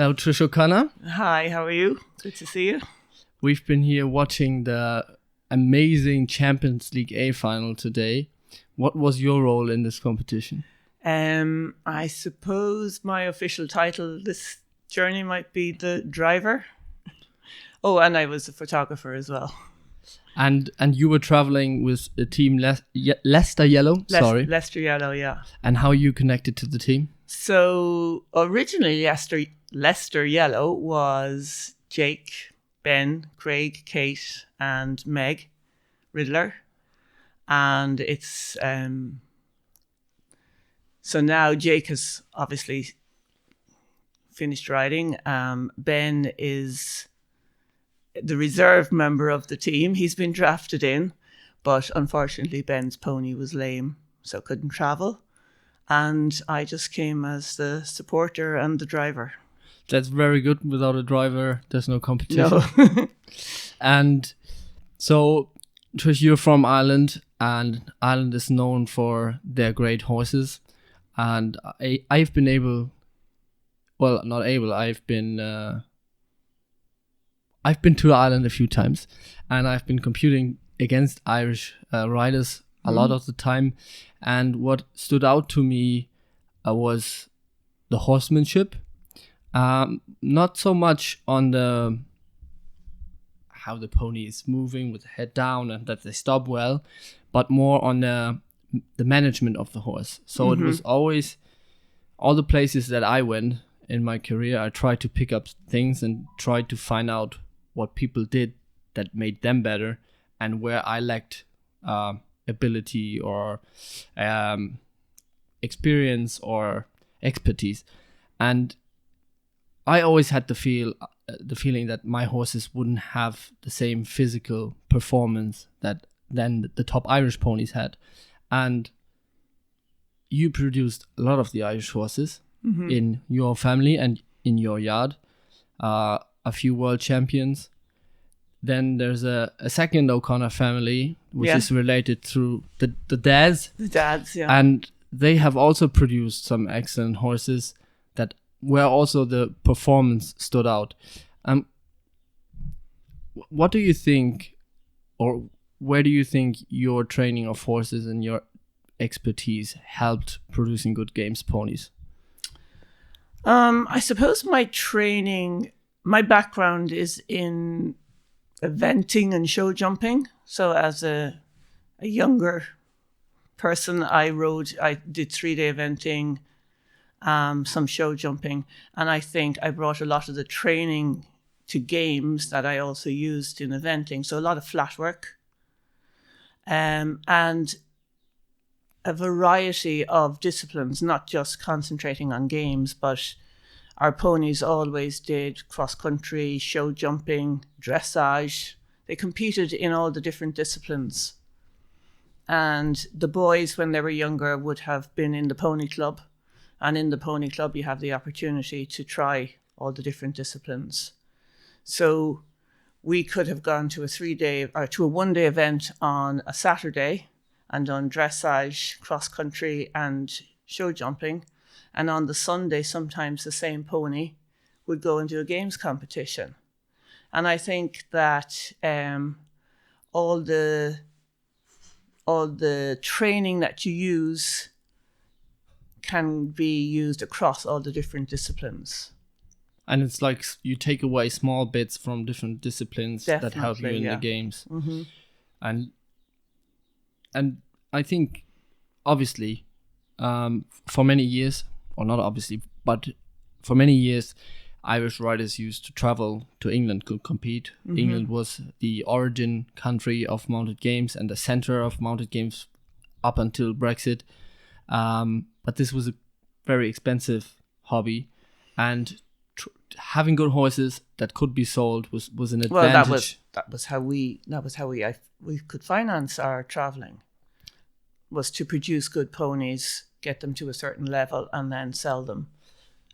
Hello, Trish O'Connor. Hi, how are you? Good to see you. We've been here watching the amazing Champions League A final today. What was your role in this competition? I suppose my official title this journey might be the driver. Oh, and I was a photographer as well. And you were traveling with a team Leicester Yellow. Leicester Yellow, yeah. And how you connected to the team? So originally Leicester Yellow was Jake, Ben, Craig, Kate, and Meg Riddler, and it's so now Jake has obviously finished riding. Ben is the reserve member of the team. He's been drafted in, but unfortunately Ben's pony was lame, so couldn't travel. And I just came as the supporter and the driver. That's very good. Without a driver, there's no competition. No. And so, Trish, you're from Ireland, and Ireland is known for their great horses. And I've been to Ireland a few times, and I've been competing against Irish riders a lot of the time. And what stood out to me was the horsemanship. Not so much on how the pony is moving with the head down and that they stop well, but more on the management of the horse. So it was always, all the places that I went in my career, I tried to pick up things and tried to find out what people did that made them better, and where I lacked ability or experience or expertise. And I always had the feeling that my horses wouldn't have the same physical performance than the top Irish ponies had. And you produced a lot of the Irish horses in your family and in your yard, a few world champions. Then there's a second O'Connor family, which is related through the dads. The dads, yeah. And they have also produced some excellent horses that where also the performance stood out. What do you think, or where do you think your training of horses and your expertise helped producing good games ponies? I suppose my background is in eventing and show jumping. So as a younger person, I did 3-day eventing, some show jumping, and I think I brought a lot of the training to games that I also used in eventing. So a lot of flat work, and a variety of disciplines, not just concentrating on games, but our ponies always did cross-country, show jumping, dressage. They competed in all the different disciplines. And the boys, when they were younger, would have been in the pony club. And in the pony club, you have the opportunity to try all the different disciplines. So we could have gone to a 3-day or to a 1-day event on a Saturday and done dressage, cross-country and show jumping. And on the Sunday, sometimes the same pony would go and do a games competition. And I think that all the training that you use can be used across all the different disciplines. And it's like you take away small bits from different disciplines that help you in the games. Mm-hmm. And I think, obviously, for many years, or not obviously, but for many years, Irish riders used to travel to England to compete. England was the origin country of mounted games and the center of mounted games up until Brexit. But this was a very expensive hobby, and having good horses that could be sold was an advantage. Well, that was how we could finance our traveling, was to produce good ponies, get them to a certain level, and then sell them,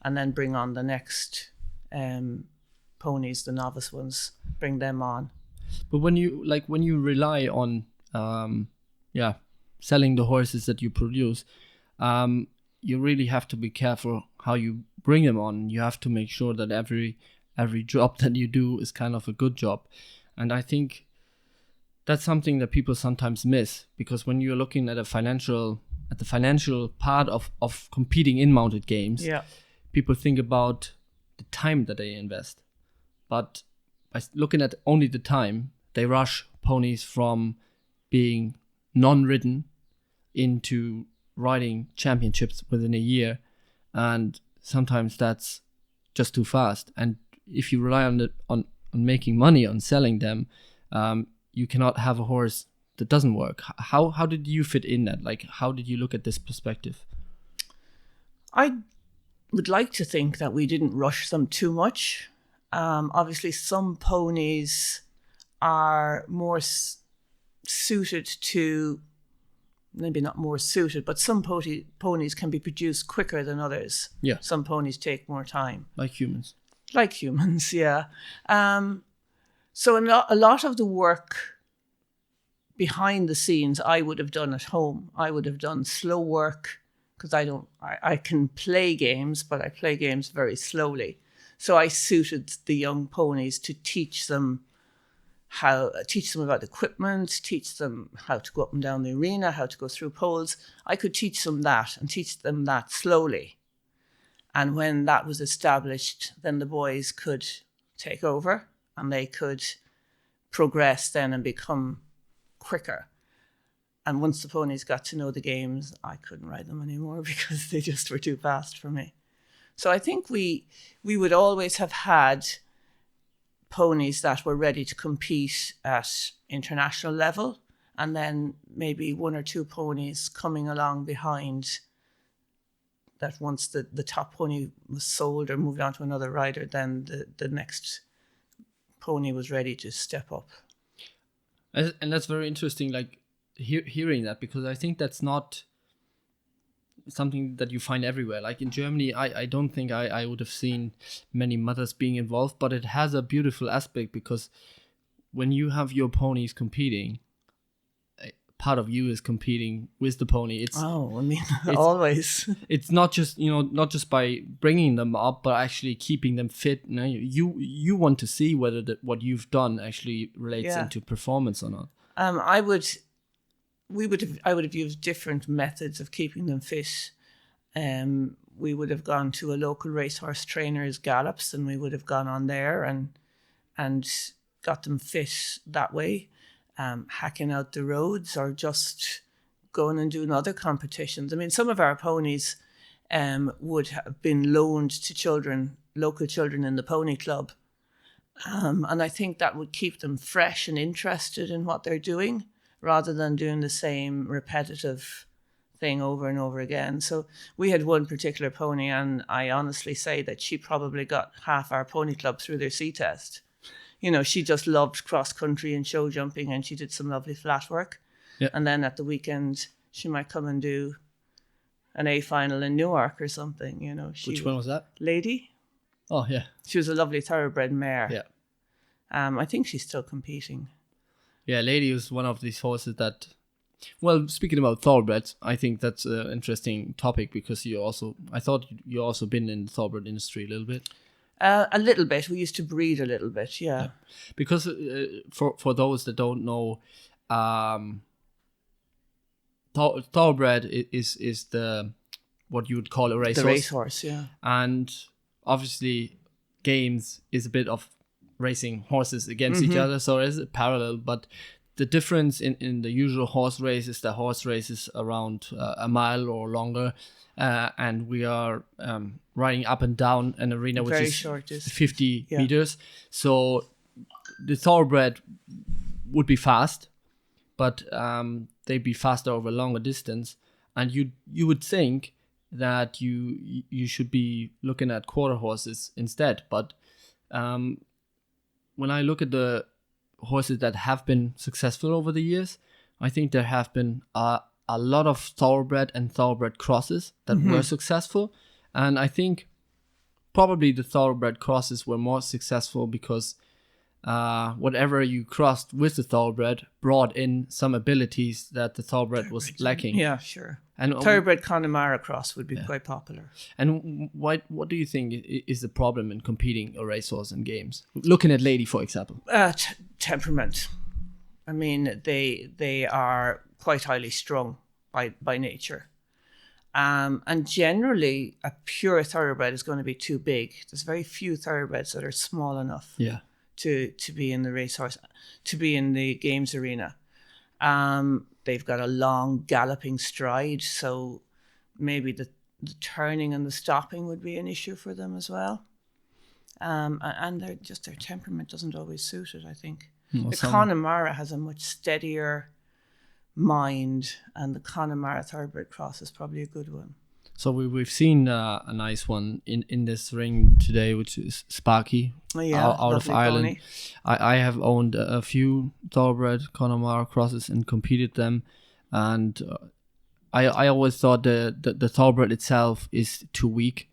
and then bring on the next ponies, the novice ones, bring them on. But when you rely on selling the horses that you produce, you really have to be careful how you bring them on, you have to make sure that every job that you do is kind of a good job. And I think that's something that people sometimes miss, because when you're looking at the financial part of competing in mounted games, Yeah. people think about the time that they invest. But by looking at only the time, they rush ponies from being non-ridden into riding championships within a year. And sometimes that's just too fast. And if you rely on making money on selling them, you cannot have a horse that doesn't work. How did you fit in that? Like, how did you look at this perspective? I would like to think that we didn't rush them too much. Obviously, some ponies are more suited to, maybe not more suited, but some ponies can be produced quicker than others. Yeah. Some ponies take more time. Like humans. Like humans, yeah. So a lot of the work behind the scenes I would have done at home. I would have done slow work, because I can play games, but I play games very slowly. So I suited the young ponies to teach them about equipment, teach them how to go up and down the arena, how to go through poles. I could teach them that and teach them that slowly. And when that was established, then the boys could take over and they could progress then and become quicker. And once the ponies got to know the games, I couldn't ride them anymore because they just were too fast for me. So I think we would always have had ponies that were ready to compete at international level, and then maybe one or two ponies coming along behind that. Once the top pony was sold or moved on to another rider, then the next pony was ready to step up. And that's very interesting, like hearing that, because I think that's not something that you find everywhere. Like in Germany, I don't think I would have seen many mothers being involved, but it has a beautiful aspect, because when you have your ponies competing, part of you is competing with the pony. It's always. It's not just by bringing them up, but actually keeping them fit. You want to see whether what you've done actually relates into performance or not. I would have used different methods of keeping them fit. We would have gone to a local racehorse trainer's gallops, and we would have gone on there and got them fit that way. Hacking out the roads, or just going and doing other competitions. I mean, some of our ponies would have been loaned to local children in the pony club. And I think that would keep them fresh and interested in what they're doing, rather than doing the same repetitive thing over and over again. So we had one particular pony, and I honestly say that she probably got half our pony club through their C test. She just loved cross country and show jumping, and she did some lovely flat work. Yep. And then at the weekend, she might come and do an A final in Newark or something. Which one was that? Lady. Oh, yeah. She was a lovely thoroughbred mare. Yeah. I think she's still competing. Yeah, Lady was one of these horses that... Well, speaking about thoroughbreds, I think that's an interesting topic, because I thought you also been in the thoroughbred industry a little bit. A little bit. We used to breed a little bit, yeah. Because for those that don't know, thoroughbred is the what you would call a racehorse. The racehorse, yeah. And obviously, games is a bit of racing horses against each other, so there's a parallel. But the difference in the usual horse race is the horse race is around a mile or longer, and we are riding up and down an arena which is short, 50 meters. So the thoroughbred would be fast, but they'd be faster over a longer distance. And you would think that you should be looking at quarter horses instead. But when I look at the horses that have been successful over the years, I think there have been a lot of thoroughbred and thoroughbred crosses that were successful. And I think probably the thoroughbred crosses were more successful because whatever you crossed with the thoroughbred brought in some abilities that the thoroughbred was lacking. Yeah, sure. And Thoroughbred Connemara cross would be quite popular. And what do you think is the problem in competing a racehorse in games? Looking at Lady, for example. Temperament. I mean, they are quite highly strung by nature. And generally, a pure thoroughbred is going to be too big. There's very few thoroughbreds that are small enough to be in the racehorse, to be in the games arena. They've got a long galloping stride, so maybe the turning and the stopping would be an issue for them as well. And their temperament doesn't always suit it, I think. The Connemara has a much steadier mind, and the Connemara Thoroughbred cross is probably a good one. So we've seen a nice one in this ring today, which is Sparky, out of Ireland. I have owned a few Thoroughbred Connemara crosses and competed them, and I always thought the Thoroughbred itself is too weak.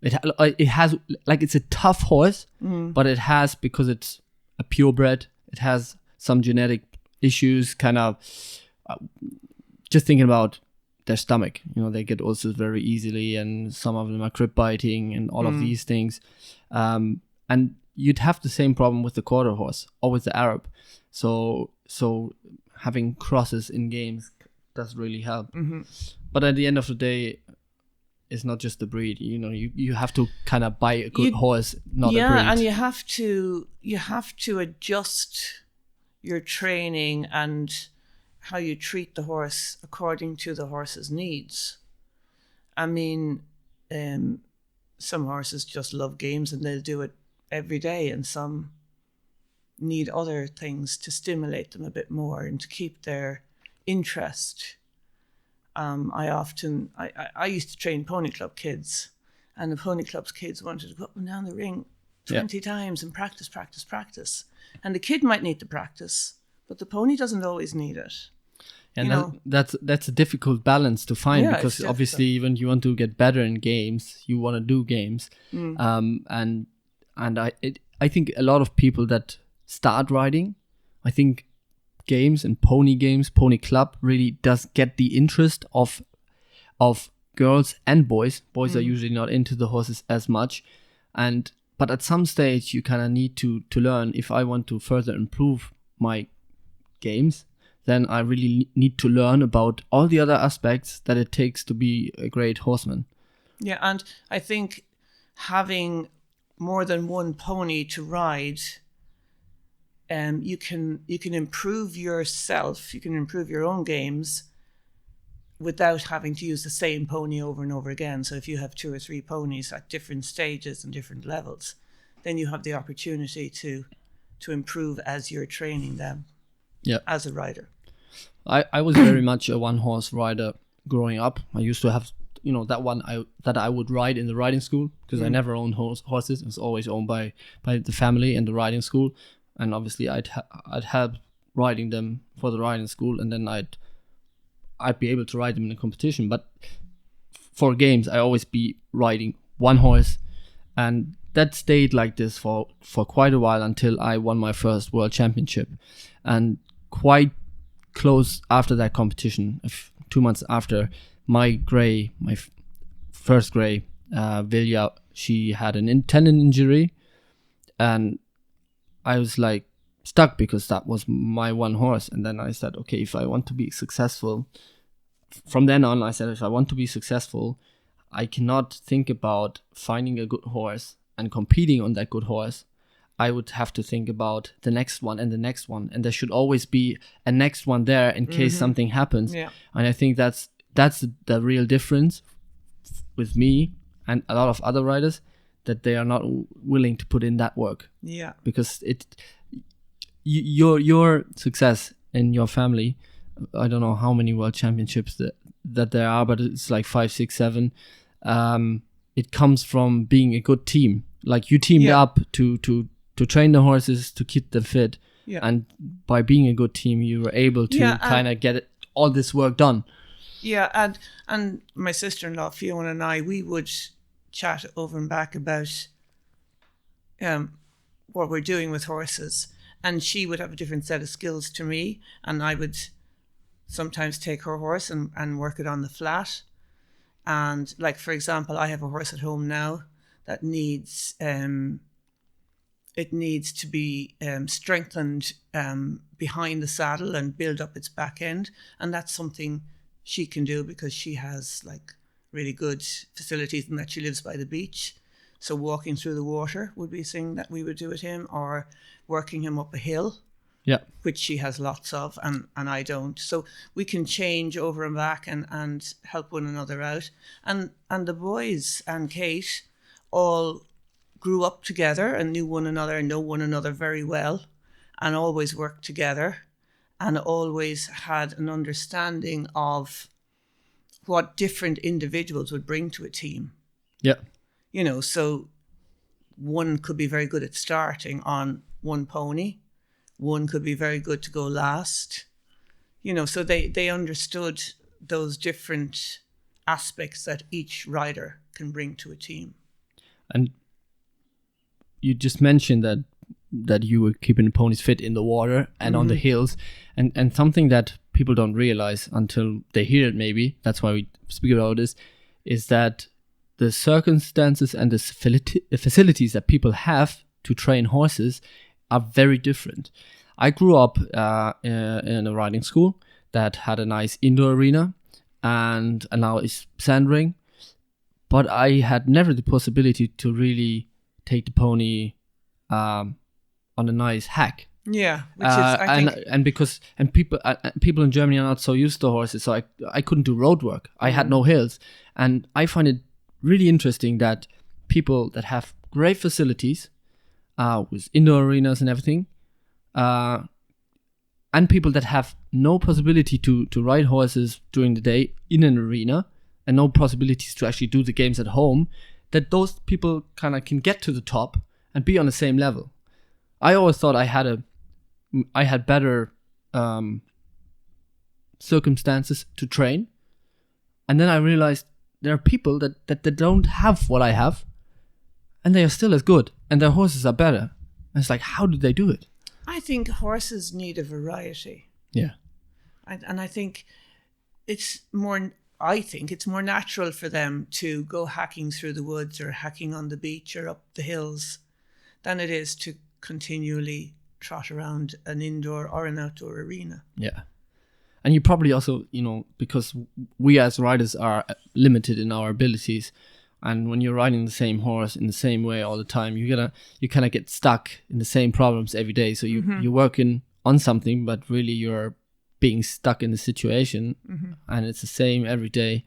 It has, like, it's a tough horse, but it has, because it's a purebred, it has some genetic issues, kind of. Just thinking about their stomach, they get ulcers very easily, and some of them are crib biting and all of these things. And you'd have the same problem with the quarter horse or with the Arab. So having crosses in games does really help. Mm-hmm. But at the end of the day, it's not just the breed. You have to kind of buy a good horse, not a breed. Yeah, and you have to adjust your training and how you treat the horse according to the horse's needs. I mean, some horses just love games and they'll do it every day, and some need other things to stimulate them a bit more and to keep their interest. I used to train pony club kids, and the pony club's kids wanted to go up and down the ring 20 times and practice. And the kid might need to practice, but the pony doesn't always need it. And that's a difficult balance to find, because obviously when you want to get better in games, you want to do games. And I think a lot of people that start riding, I think games and pony club really does get the interest of girls and boys. Boys are usually not into the horses as much, but at some stage you kind of need to learn, if I want to further improve my games, then I really need to learn about all the other aspects that it takes to be a great horseman. Yeah, and I think having more than one pony to ride, you can improve yourself, you can improve your own games without having to use the same pony over and over again. So if you have 2 or 3 ponies at different stages and different levels, then you have the opportunity to improve as you're training them as a rider. I was very much a one-horse rider growing up. I used to have, that one that I would ride in the riding school, because I never owned horses. It was always owned by the family and the riding school. And obviously I'd help riding them for the riding school, and then I'd be able to ride them in a competition. But for games, I always be riding one horse, and that stayed like this for quite a while until I won my first world championship. And quite close after that competition, 2 months after, my first grey, Vilja, she had an tendon injury, and I was like stuck, because that was my one horse. And then I said, okay, if I want to be successful, from then on I said, if I want to be successful, I cannot think about finding a good horse and competing on that good horse. I would have to think about the next one and the next one, and there should always be a next one there in case something happens. And I think that's the real difference with me and a lot of other riders, that they are not willing to put in that work. Because your success in your family, I don't know how many world championships that there are, but it's like 5, 6, 7. It comes from being a good team. Like, you teamed up to train the horses, to keep them fit, and by being a good team, you were able to kind of get all this work done. And my sister-in-law Fiona and I, we would chat over and back about what we're doing with horses, and she would have a different set of skills to me, and I would sometimes take her horse and work it on the flat. And like, for example, I have a horse at home now that needs it needs to be strengthened behind the saddle and build up its back end. And that's something she can do because she has like really good facilities and that she lives by the beach. So walking through the water would be a thing that we would do with him, or working him up a hill, Yeah. which she has lots of and I don't. So we can change over and back and help one another out. And the boys and Kate all grew up together and knew one another and know one another very well, and always worked together, and always had an understanding of what different individuals would bring to a team. Yeah. You know, so one could be very good at starting on one pony. One could be very good to go last. You know, so they understood those different aspects that each rider can bring to a team. And you just mentioned that you were keeping the ponies fit in the water and on the hills, and something that people don't realize until they hear it, maybe that's why we speak about this, is that the circumstances and the facilities that people have to train horses are very different. I grew up in a riding school that had a nice indoor arena and now is sand ring, but I had never the possibility to really take the pony on a nice hack. Yeah, which is I think and because people in Germany are not so used to horses, so I couldn't do road work. I had no hills, and I find it really interesting that people that have great facilities with indoor arenas and everything, and people that have no possibility to ride horses during the day in an arena and no possibilities to actually do the games at home, that those people kind of can get to the top and be on the same level. I always thought I had better circumstances to train, and then I realized there are people that don't have what I have, and they are still as good, and their horses are better. And it's like, how do they do it? I think horses need a variety. Yeah. And I think it's more natural for them to go hacking through the woods or hacking on the beach or up the hills than it is to continually trot around an indoor or an outdoor arena. Yeah. And you probably also, because we as riders are limited in our abilities, and when you're riding the same horse in the same way all the time, you kind of get stuck in the same problems every day. So you're working on something, but really you're being stuck in the situation, and it's the same every day.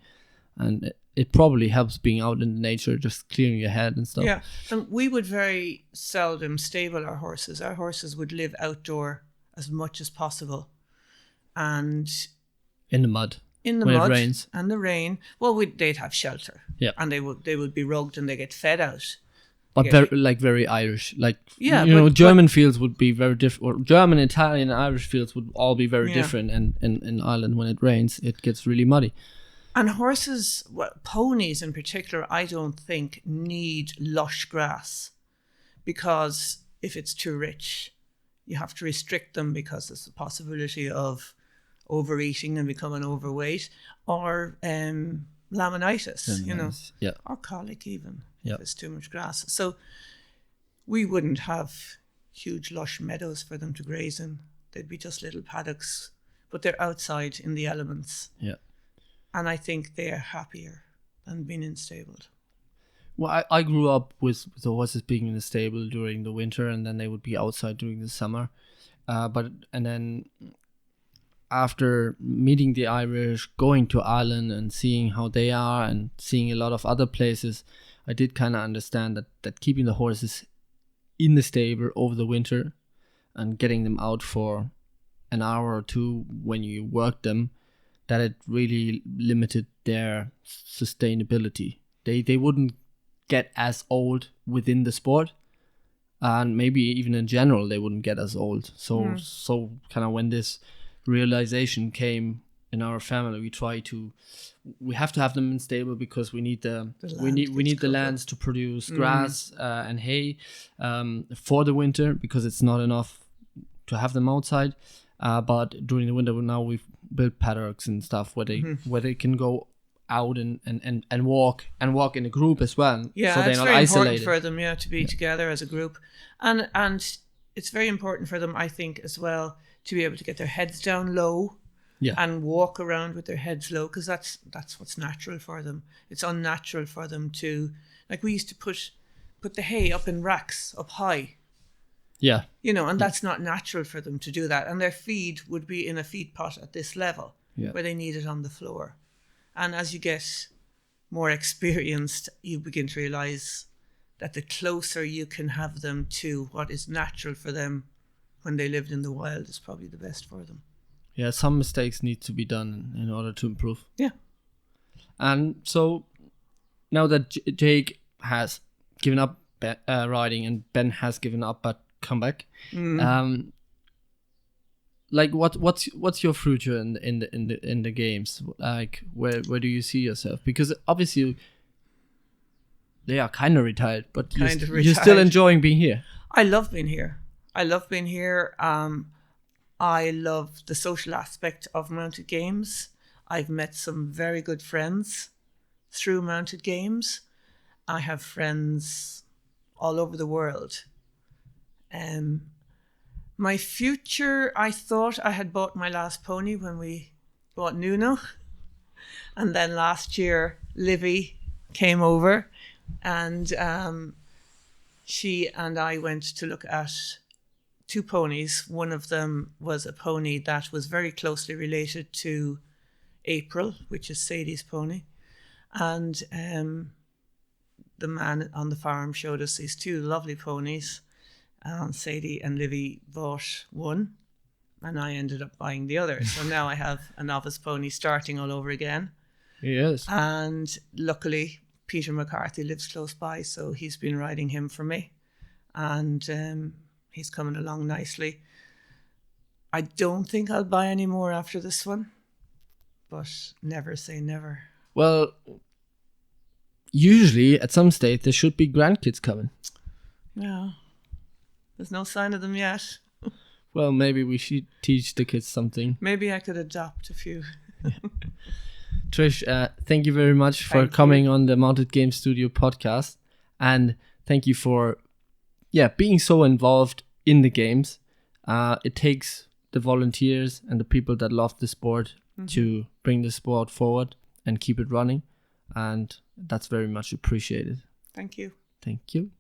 And it probably helps being out in the nature, just clearing your head and stuff. Yeah, and we would very seldom stable our horses. Our horses would live outdoor as much as possible, and in the mud. When it rains and the rain. Well, they'd have shelter. Yeah, and they would be rugged and they get fed out. But very Irish, German fields would be very different. Or German, Italian, and Irish fields would all be very different. And in Ireland, when it rains, it gets really muddy. And horses, ponies in particular, I don't think need lush grass, because if it's too rich, you have to restrict them because there's the possibility of overeating and becoming overweight, or laminitis, or colic even, if it's too much grass. So we wouldn't have huge lush meadows for them to graze in. They'd be just little paddocks, but they're outside in the elements. Yeah. And I think they're happier than being in stabled. Well, I grew up with the horses being in the stable during the winter, and then they would be outside during the summer. And then after meeting the Irish, going to Ireland and seeing how they are and seeing a lot of other places, I did kind of understand that keeping the horses in the stable over the winter and getting them out for an hour or two when you work them, that it really limited their sustainability. They wouldn't get as old within the sport, and maybe even in general they wouldn't get as old. So kind of when this realization came in our family, we have to have them in stable because we need the lands to produce grass and hay for the winter, because it's not enough to have them outside. But during the winter now build paddocks and stuff where they can go out and walk in a group as well. Yeah, so they're it's not very isolated. important for them, to be together as a group, and it's very important for them, I think, as well, to be able to get their heads down low, and walk around with their heads low, because that's what's natural for them. It's unnatural for them to, like, we used to put the hay up in racks up high. Yeah. And that's not natural for them to do that. And their feed would be in a feed pot at this level, where they need it on the floor. And as you get more experienced, you begin to realize that the closer you can have them to what is natural for them when they lived in the wild is probably the best for them. Yeah, some mistakes need to be done in order to improve. Yeah. And so now that Jake has given up riding and Ben has given up but come back, like what's your future in the games? Like where do you see yourself? Because obviously they are kind of retired, but you're still enjoying being here. I love being here. I love the social aspect of mounted games. I've met some very good friends through mounted games. I have friends all over the world. My future, I thought I had bought my last pony when we bought Nuno. And then last year, Livy came over, and she and I went to look at 2 ponies. One of them was a pony that was very closely related to April, which is Sadie's pony. And the man on the farm showed us these 2 lovely ponies. Sadie and Livy bought one, and I ended up buying the other. So now I have a novice pony starting all over again. Yes. And luckily, Peter McCarthy lives close by, so he's been riding him for me. And he's coming along nicely. I don't think I'll buy any more after this one, but never say never. Well, usually at some stage there should be grandkids coming. Yeah. There's no sign of them yet. Well, maybe we should teach the kids something. Maybe I could adopt a few. Trish, thank you very much for coming on the Mounted Game Studio podcast. And thank you for being so involved in the games. It takes the volunteers and the people that love the sport to bring the sport forward and keep it running. And that's very much appreciated. Thank you. Thank you.